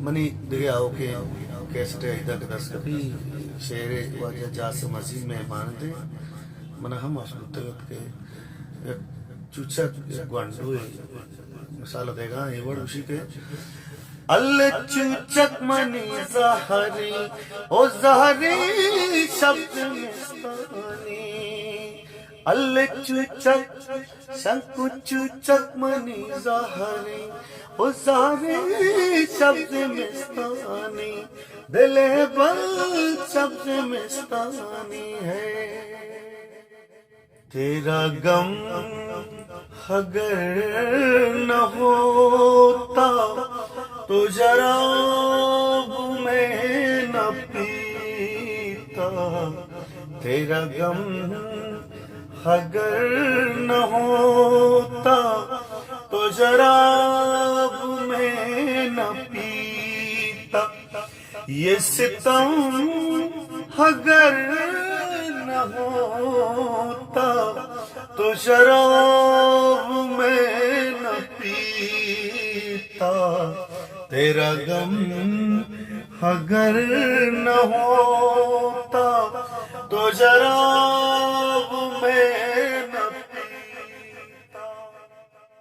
منی دیگه آو که کیسٹ ایدا که دست کبھی شعر واجہ جاسم عظیم میں مانتے منہ ہم اسلوتے وقت کے چوچا گوانڈو مثال دے گا یہ وڑ اسی کے اللہ چوچک منی زہری او زہری شبد مستانی اللہ چوچک شنکو چوچک منی زہری او زہری شبد مستانی دل بل شبد مستانی ہے تیرا غم اگر نہ ہوتا تو شراب میں نہ پیتا تیرا غم اگر نہ ہوتا تو شراب میں نہ پیتا یہ ستم اگر نہ ہوتا تو شراب میں نہ پیتا تیرا غم اگر نہ ہوتا تو شراب